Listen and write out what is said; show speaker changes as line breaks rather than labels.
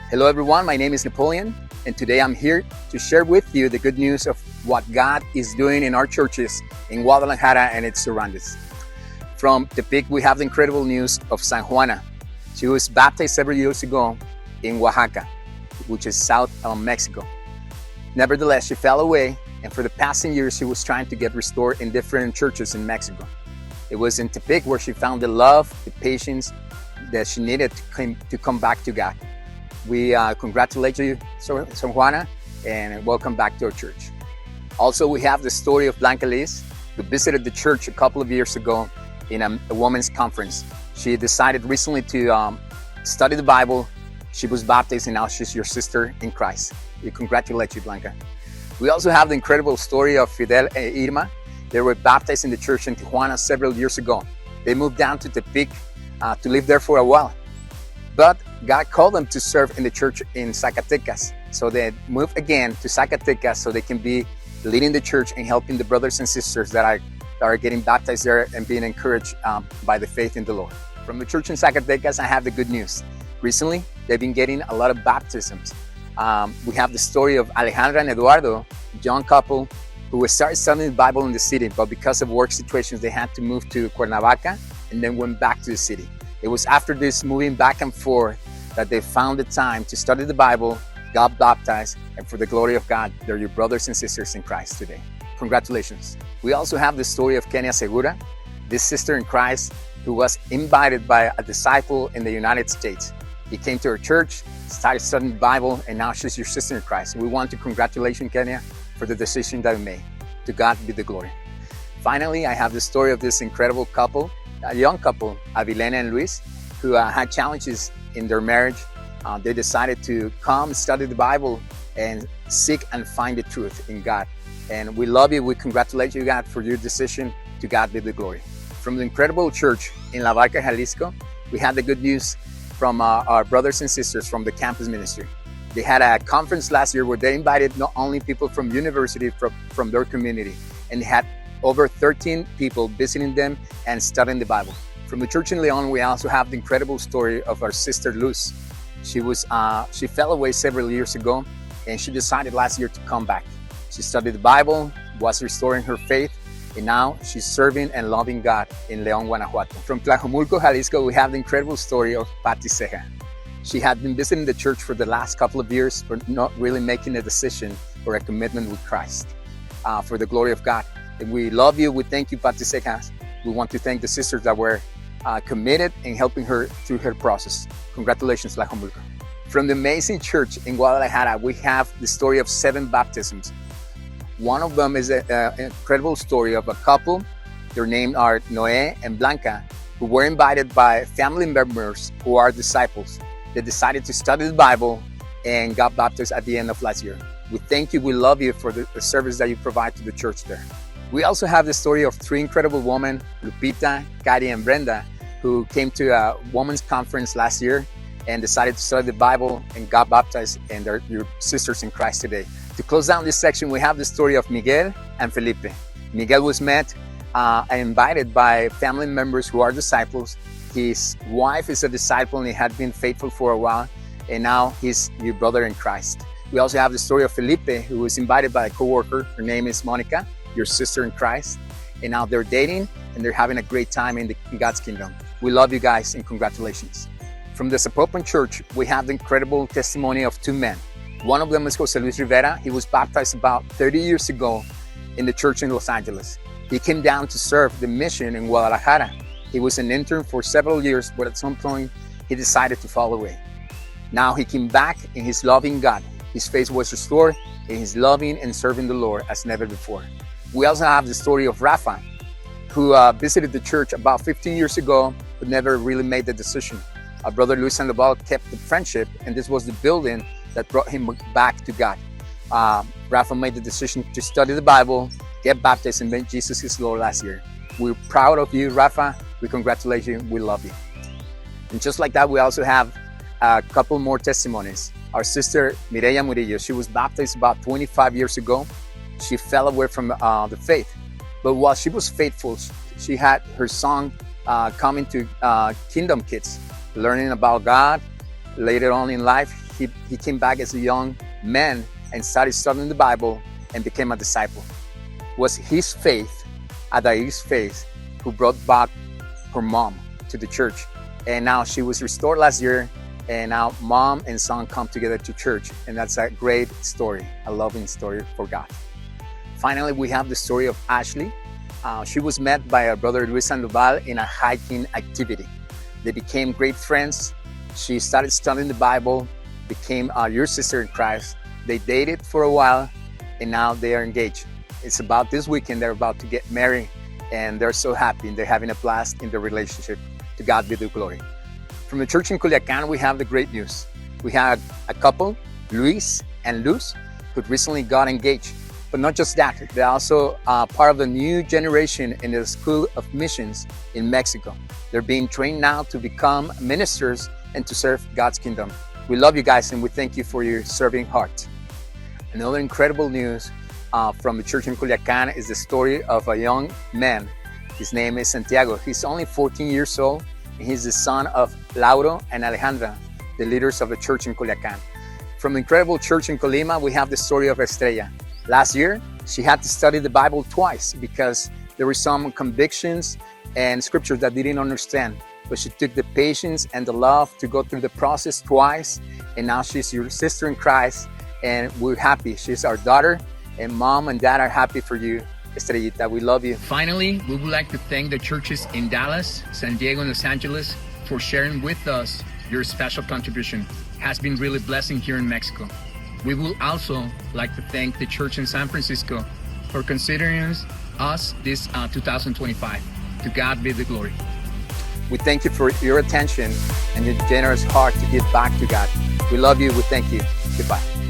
Hello everyone, my name is Napoleon, and today I'm here to share with you the good news of what God is doing in our churches in Guadalajara and its surroundings. From Tepic, we have the incredible news of San Juana. She was baptized several years ago in Oaxaca, which is south of Mexico. Nevertheless, she fell away, and for the past 10 years, she was trying to get restored in different churches in Mexico. It was in Tepic where she found the love, the patience that she needed to come back to God. We congratulate you, San Juana, and welcome back to our church. Also, we have the story of Blanca Liz, who visited the church a couple of years ago in a women's conference. She decided recently to study the Bible. She was baptized, and now she's your sister in Christ. We congratulate you, Blanca. We also have the incredible story of Fidel and Irma. They were baptized in the church in Tijuana several years ago. They moved down to Tepic to live there for a while. But God called them to serve in the church in Zacatecas. So they moved again to Zacatecas so they can be leading the church and helping the brothers and sisters that are getting baptized there and being encouraged by the faith in the Lord. From the church in Zacatecas, I have the good news. Recently, they've been getting a lot of baptisms. We have the story of Alejandra and Eduardo, a young couple who started studying the Bible in the city, but because of work situations, they had to move to Cuernavaca and then went back to the city. It was after this moving back and forth that they found the time to study the Bible, got baptized, and for the glory of God, they're your brothers and sisters in Christ today. Congratulations. We also have the story of Kenia Segura, this sister in Christ who was invited by a disciple in the United States. He came to our church, started studying the Bible, and now she's your sister in Christ. We want to congratulate you, Kenia, for the decision that you made. To God be the glory. Finally, I have the story of this incredible couple, a young couple, Avilena and Luis, who had challenges in their marriage. They decided to come study the Bible and seek and find the truth in God. And we love you. We congratulate you, God, for your decision. To God be the glory. From the incredible church in La Barca, Jalisco, we had the good news from our brothers and sisters from the campus ministry. They had a conference last year where they invited not only people from university, from their community, and they had over 13 people visiting them and studying the Bible. From the church in Leon, we also have the incredible story of our sister Luz. She fell away several years ago, and she decided last year to come back. She studied the Bible, was restoring her faith, and now she's serving and loving God in Leon, Guanajuato. From Tlajomulco, Jalisco, we have the incredible story of Patti Ceja. She had been visiting the church for the last couple of years, but not really making a decision or a commitment with Christ for the glory of God. And we love you. We thank you, Patti Ceja. We want to thank the sisters that were committed in helping her through her process. Congratulations, Tlajomulco. From the amazing church in Guadalajara, we have the story of 7 baptisms. One of them is an incredible story of a couple. Their names are Noé and Blanca, who were invited by family members who are disciples. They decided to study the Bible and got baptized at the end of last year. We thank you. We love you for the service that you provide to the church there. We also have the story of 3 incredible women, Lupita, Kari, and Brenda, who came to a women's conference last year and decided to study the Bible and got baptized, and they're your sisters in Christ today. To close down this section, we have the story of Miguel and Felipe. Miguel was met and invited by family members who are disciples. His wife is a disciple and he had been faithful for a while, and now he's your brother in Christ. We also have the story of Felipe, who was invited by a co-worker. Her name is Monica, your sister in Christ, and now they're dating and they're having a great time in God's kingdom. We love you guys and congratulations. From the Zapopan Church, we have the incredible testimony of 2 men. One of them is Jose Luis Rivera. He was baptized about 30 years ago in the church in Los Angeles. He came down to serve the mission in Guadalajara. He was an intern for several years, but at some point he decided to fall away. Now he came back and he's loving God. His faith was restored and he's loving and serving the Lord as never before. We also have the story of Rafa, who visited the church about 15 years ago, but never really made the decision. Our brother Luis Sandoval kept the friendship, and this was the building that brought him back to God. Rafa made the decision to study the Bible, get baptized, and make Jesus his Lord last year. We're proud of you, Rafa. We congratulate you. We love you. And just like that, we also have a couple more testimonies. Our sister Mireya Murillo, she was baptized about 25 years ago. She fell away from the faith, but while she was faithful, she had her song coming to Kingdom Kids, learning about God. Later on in life, he came back as a young man and started studying the Bible and became a disciple. It was his faith, Adai's faith, who brought back her mom to the church. And now she was restored last year, and now mom and son come together to church. And that's a great story, a loving story for God. Finally, we have the story of Ashley. She was met by her brother Luis Sandoval in a hiking activity. They became great friends. She started studying the Bible, became your sister in Christ. They dated for a while, and now they are engaged. It's about this weekend, they're about to get married, and they're so happy. They're having a blast in their relationship. To God be the glory. From the church in Culiacan, we have the great news. We had a couple, Luis and Luz, who recently got engaged. But not just that, they're also part of the new generation in the School of Missions in Mexico. They're being trained now to become ministers and to serve God's kingdom. We love you guys, and we thank you for your serving heart. Another incredible news from the church in Culiacan is the story of a young man. His name is Santiago. He's only 14 years old, and he's the son of Lauro and Alejandra, the leaders of the church in Culiacan. From the incredible church in Colima, we have the story of Estrella. Last year, she had to study the Bible twice because there were some convictions and scriptures that didn't understand. But she took the patience and the love to go through the process twice, and now she's your sister in Christ, and we're happy. She's our daughter, and mom and dad are happy for you, Estrellita. We love you. Finally, we would like to thank the churches in Dallas, San Diego, and Los Angeles for sharing with us your special contribution. It has been really blessing here in Mexico. We would also like to thank the church in San Francisco for considering us this 2025. To God be the glory. We thank you for your attention and your generous heart to give back to God. We love you. We thank you. Goodbye.